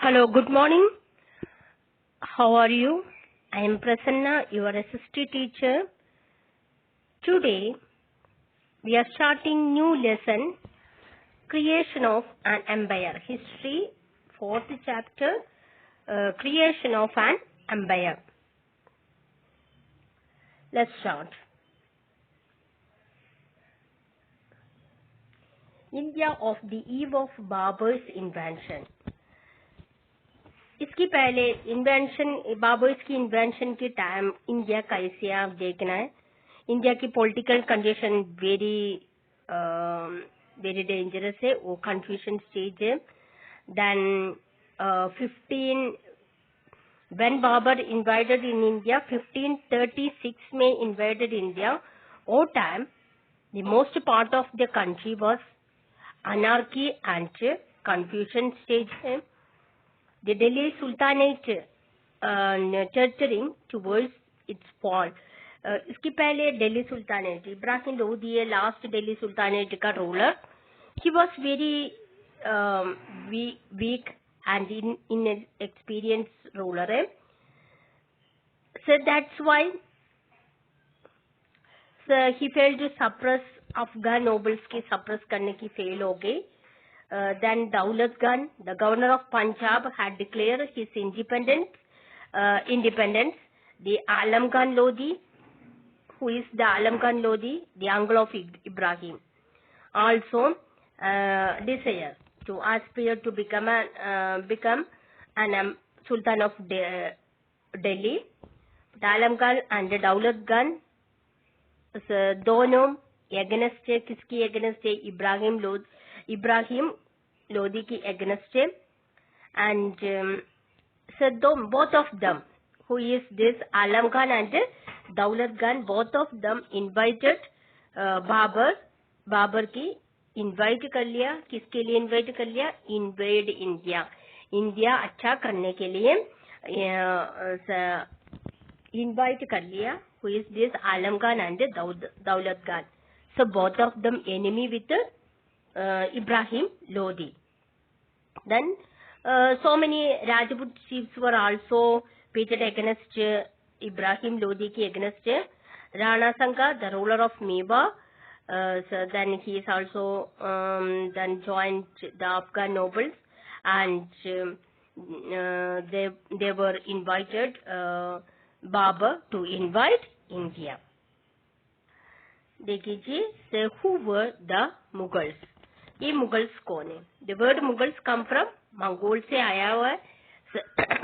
Hello, good morning. How are you? I am Prasanna, your assistant teacher. Today, we are starting new lesson, Creation of an Empire. History, 4th chapter, Creation of an Empire. Let's start. India of the eve of Babur's invention. इसकी पहले बाबर्स की invention के time India कैसे आप देखना है. India की political condition very very dangerous है, वो कंफ्यूजन स्टेज है. Then 15 when Babur invaded in India, 1536 में invaded India. All time the most part of the country was anarchy and confusion stage है. The Delhi Sultanate nurturing towards its fall. इसके पहले Delhi sultanate Ibrahim Lodi है last Delhi sultanate का ruler. He was very weak and inexperienced ruler है. So that's why he failed to suppress Afghan nobles के suppress करने की fail हो गई. Then Daulat Khan, the governor of Punjab, had declared his independence. The Alam Khan Lodi, who is the Alam Khan Lodi, the uncle of Ibrahim, also desired to aspire to become an Sultan of Delhi. The Alam Khan and the Daulat Khan, दोनों against किसकी against Ibrahim Lodi ki against him, and so both of them, who is this Alam Khan and Daulat Khan, both of them invited Babar की invite कर लिया. किसके लिए invite कर लिया? Invade India, India अच्छा करने के लिए invite कर लिया. Who is this Alam Khan and Daulat Khan? So both of them enemy with Ibrahim Lodi. Then so many Rajput chiefs were also pitted against Ibrahim Lodi ki against Rana Sanga, the ruler of Mewar. So then he is also then joined the Afghan nobles, and they were invited Babur to invite India. देखिए, so who were the Mughals? ये मुगल्स कौन है? The word Mughals come from Mongol से आया हुआ है.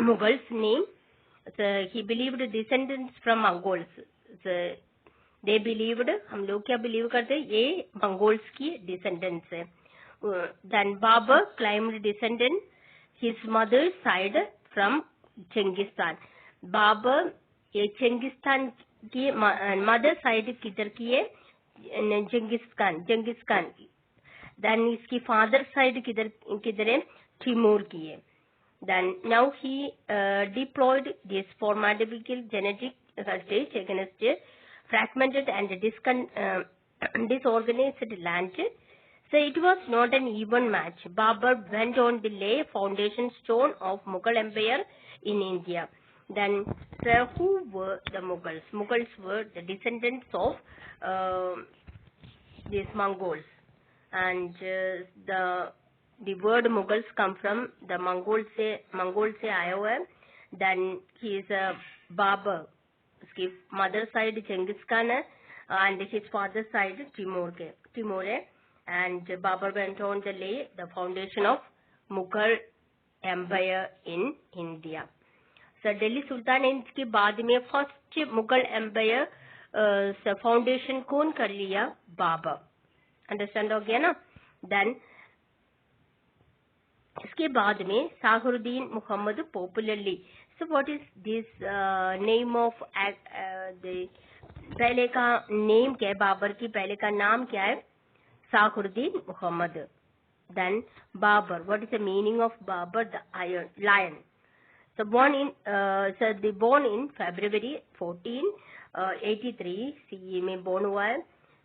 Mughals name, so he believed descendants from Mongols. So they believed, हम लोग क्या believe करते हैं? ये मंगोल्स की descendants है. Then Babur claimed descendant his mother's side from Chengistan. Babar ये चेंगिस्तान की मदर साइड किधर की है? Genghis Khan. देन इसकी फादर साइड किधर है? तिमूर की है. Then now he deployed this formidable genetic heritage against fragmented and disorganized land. So it was not an even match. Babur went on to lay foundation stone of Mughal Empire in India. Then who were the Mughals? Mughals were the descendants of these Mongols, and the word Mughals come from the Mongol से आया हुआ है. Then he is a Babur. उसकी mother side Genghis Khan है, and his father side Timur है. And Babur went on to lay the foundation of Mughal Empire in India. So Delhi Sultanate के बाद में फर्स्ट मुगल एम्पायर फाउंडेशन कौन कर लिया? Babar. Understand हो गया ना? देन इसके बाद में Zahiruddin Muhammad popularly. So what is this name of पहले का नेम क्या है? बाबर की पहले का नाम क्या है? Zahiruddin Muhammad. Then Babur, what is the meaning of Babur? The iron lion. So born in February 1483 CE में born हुआ है.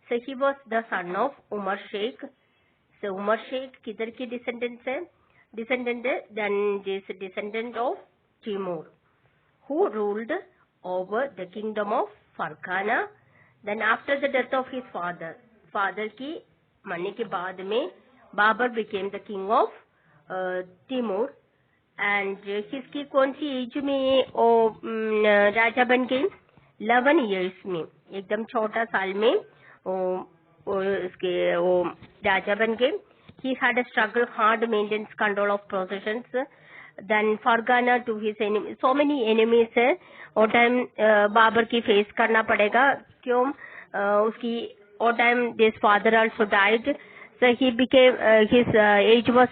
So he was the son of Umar Sheikh. So Umar Sheikh किधर की descendants है? then this descendant of Timur, who ruled over the kingdom of Farghana. Then after the death of his father की मरने के बाद में Babar became the king of Timur, and किसकी कौन सी एज में वो राजा बन गए? 11 years में, एकदम छोटा साल में उसके वो राजा बन गए. He had a struggle, hard maintenance control of possessions. Then Farghana to his enemy, so many enemies है, और टाइम बाबर की फेस करना पड़ेगा. क्यों? उसकी और time this father also died, so he became his age was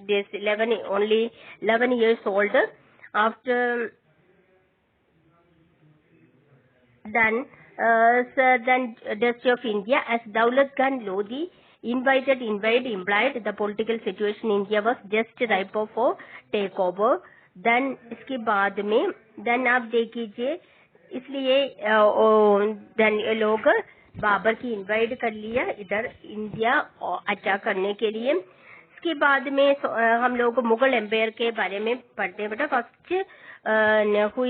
this 11 years old. After then Dynasty of India, as Daulat Khan Lodi implied the political situation in India was just ripe for takeover. Then इसके बाद में then आप देखिए, इसलिए then ये लोग बाबर की invite कर लिया इधर इंडिया अटैक करने के लिए. इसके बाद में हम लोग मुगल एम्पायर के बारे में पढ़ते हैं. बेटा first who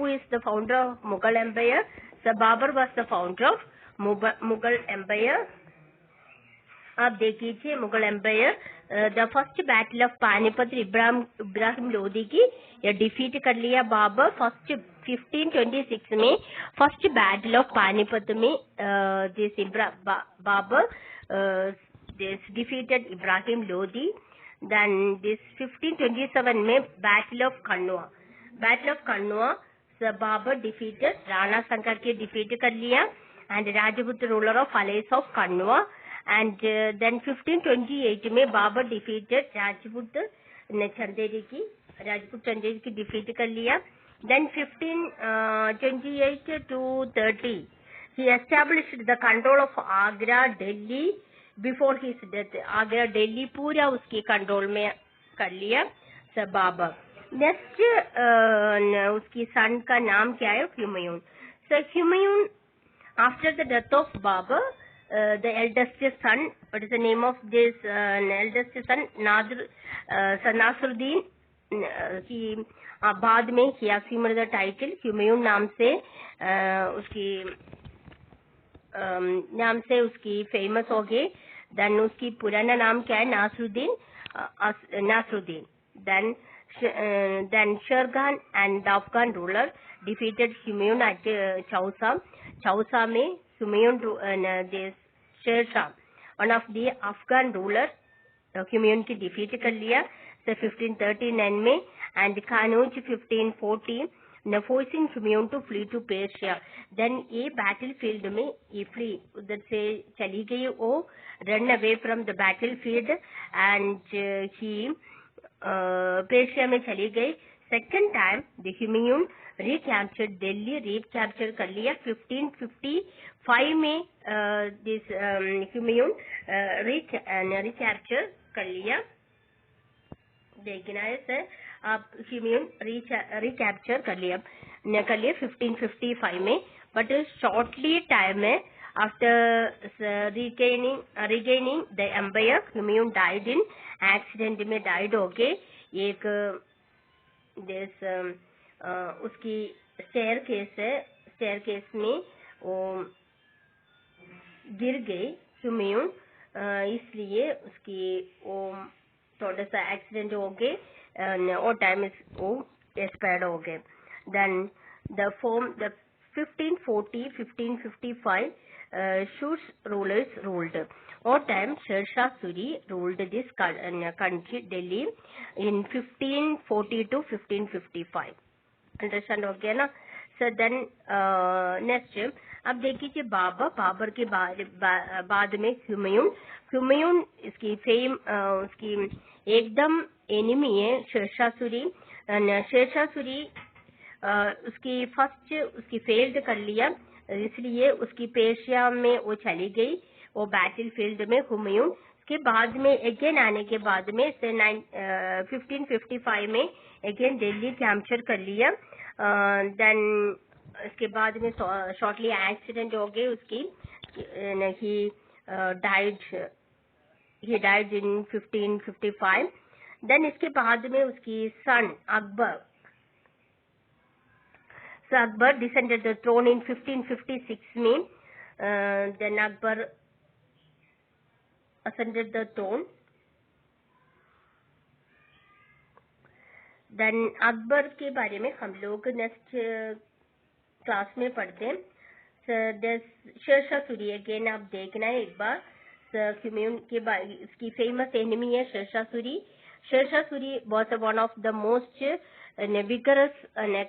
is the founder of Mughal Empire? So Babur was the founder of Mughal Empire. आप देखिए Mughal empire, the first battle of Panipat Ibrahim Lodi की ये डिफीट कर लिया बाबर. फर्स्ट 1526 में फर्स्ट बैटल ऑफ पानीपत में Babar this defeated Ibrahim Lodi. Then this 1527 में battle of Kannauj so Babur defeated Rana Shankar के डिफीट कर लिया and Rajput ruler of Palace of Kannauj. And then 1528 में बाबर defeated राजपूत चंदेरी की डिफीट कर लिया. Then 1528 to 30 he established the control of Agra, Delhi before his death. Agra Delhi पूरा उसकी कंट्रोल में कर लिया सब बाबर. नेक्स्ट उसकी सन का नाम क्या है? Humayun. So Humayun, after the death of Babur, the eldest son, what is the name of this eldest son? Nasruddin. He बाद में he assumed the title Humayun नाम से उसकी फेमस हो गई. देन उसकी पुराना नाम क्या है? Nasruddin. Then Sherghan and the Afghan ruler defeated Humayun at Chausa में Humayun Sher Shah, one of the Afghan ruler, Humayun की डिफीट कर लिया. So 1539 में and Kanauj 1540 forcing Humayun to flee to Persia. Then ये battlefield में ये flee उधर से चली गई, वो run away from the battlefield and he Persia में चली गई. Second time the Humayun recaptured Delhi, recapture कर लिया. 1555 में this Humayun recapture कर लिया. देखना है सर, आप Humayun recapture कर लिया 1555 में. But shortly time में after regaining the empire, Humayun died in accident में died हो गए. एक this उसकी staircase में वो गिर गई Humayun, इसलिए उसकी वो थोड़ा सा एक्सीडेंट हो गए और टाइम वो एक्सपायर्ड हो गए. Then the 1540-1555 Shurs rulers ruled. Or time Sher Shah Suri ruled this country Delhi in 1540 to 1555. Understand हो गया ना? So then next अब देखिए बाबर के बाद में Humayun इसकी फेम उसकी एकदम एनिमी है शेरशाह सूरी. शेरशाह सूरी उसकी फर्स्ट उसकी फेल्ड कर लिया, इसलिए उसकी पेशिया में वो चली गई वो बैटल फील्ड में हुमायूं. के बाद में अगेन आने के बाद में 1555 में अगेन दिल्ली कैप्चर कर लिया. देन इसके बाद में शॉर्टली एक्सीडेंट हो गई उसकी. ही died he died in 1555. Then इसके बाद में उसकी son Akbar descended the throne in 1556 में. Then Akbar ascended the throne. Then Akbar के बारे में हम लोग नेक्स्ट क्लास में पढ़ते हैं. शेरशाह सूरी अगेन आप देखना है एक बार. हुमायूं के इसकी फेमस एनिमी है Sher Shah Suri. Sher Shah Suri was one of the most vigorous and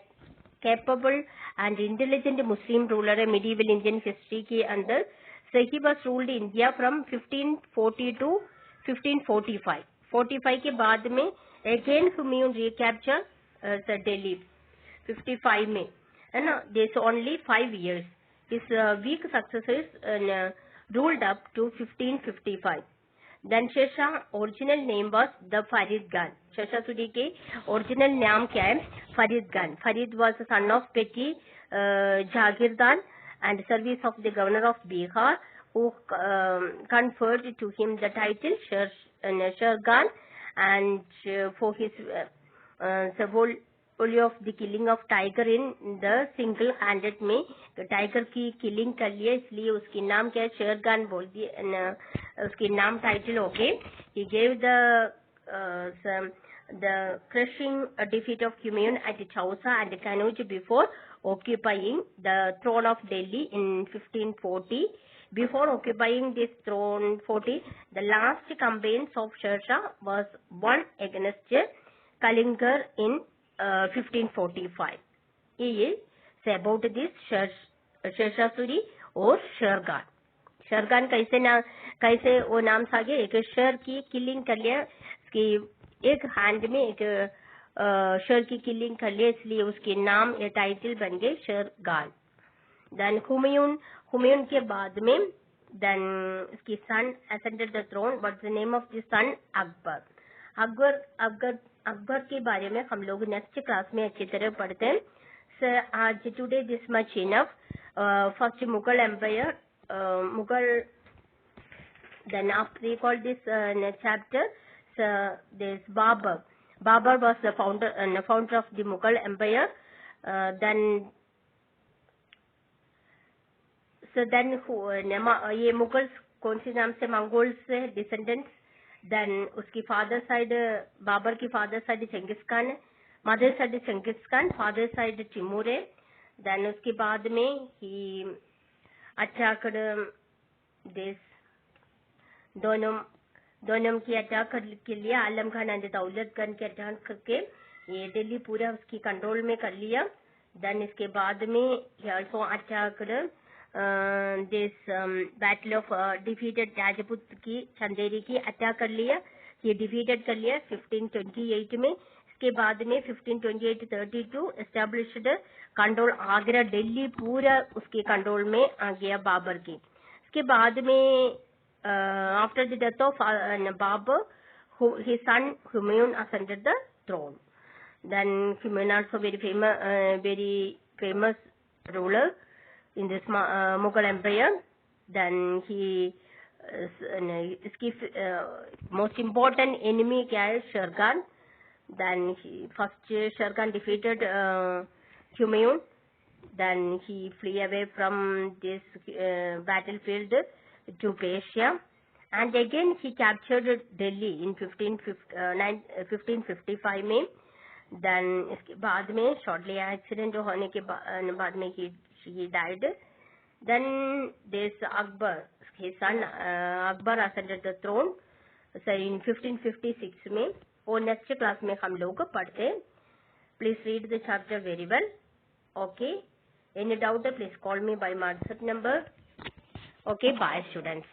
capable and intelligent Muslim ruler है medieval Indian history के अंदर. So he was ruled India from 1540 to 1545. 45 के बाद में again हुमायूं recapture Delhi 55 में, है ना. This only 5 years. His weak successors ruled up to 1555. Then Shershah original name was the Farid Khan. Shershah Suri के original नाम क्या है? Farid Khan. Farid was the son of petty Jagirdar and service of the governor of Bihar, who conferred to him the title Sher Khan, and for his wholly of the killing of tiger in the single handed में tiger की killing कर लिया, इसलिए उसकी नाम क्या है? शेर खान बोल दिए, उसकी नाम टाइटल हो गए. He gave the crushing defeat of Humayun at Chausa and Kannauj before occupying the throne of Delhi in 1540. Before occupying this throne 40, the last campaigns of Shershah was won against Kalingar in 1545. ये से about this Sher Shah Suri और शेरखान. शेरखान कैसे वो नाम था कि एक शेर की किलिंग कर लिया, उसकी एक हैंड में एक शेर की किलिंग कर लिया, इसलिए उसके नाम ये टाइटल बन गए शेरखान. देन हुमायूं के बाद में देन उसकी सन ascended the throne. What's the name of the son? Akbar के बारे में हम लोग नेक्स्ट क्लास में अच्छी तरह पढ़ते हैं. सर आज today this much enough. First Mughal empire, Mughal. Then after we call this chapter, this Babur. Babur was the founder of the Mughal Empire. Then ये मुगल्स कौन सी नाम से? मंगोल से डिसेंडेंट्स. देन उसकी फादर साइड, बाबर की फादर साइड चंगिस खान है, mother side Genghis Khan, father side Timur है. देन उसके बाद में ही अटैक दिस दोनों की अटैक के लिए आलम खान एंड दौलत खान के अटैक करके ये दिल्ली पूरा उसकी कंट्रोल में कर लिया. देन इसके बाद में ही also attack this battle of defeated Rajput की चंदेरी की अटैक कर लिया, ये डिफीटेड कर लिया 1528 में. इसके बाद में 1528-32 एस्टेब्लिश्ड कंट्रोल आगरा, दिल्ली पूरा उसके कंट्रोल में आ गया बाबर की. इसके बाद में after the death of Babur, his son Humayun ascended the throne. Then Humayun also very famous ruler in this Mughal Empire. Then he इसकी most important enemy क्या है? Sher Khan. Then first Sher Khan defeated Humayun. Then he flee away from this battlefield to Persia, and again he captured Delhi in 1555 में. Then इसके बाद में shortly accident होने के बाद में he died. Then this Akbar, his son Akbar ascended the throne in 1556 में. वो नेक्स्ट क्लास में हम लोग पढ़ते हैं. Please read the chapter very well. Okay. Any doubt? Please call me by my WhatsApp number. Okay. Bye, students.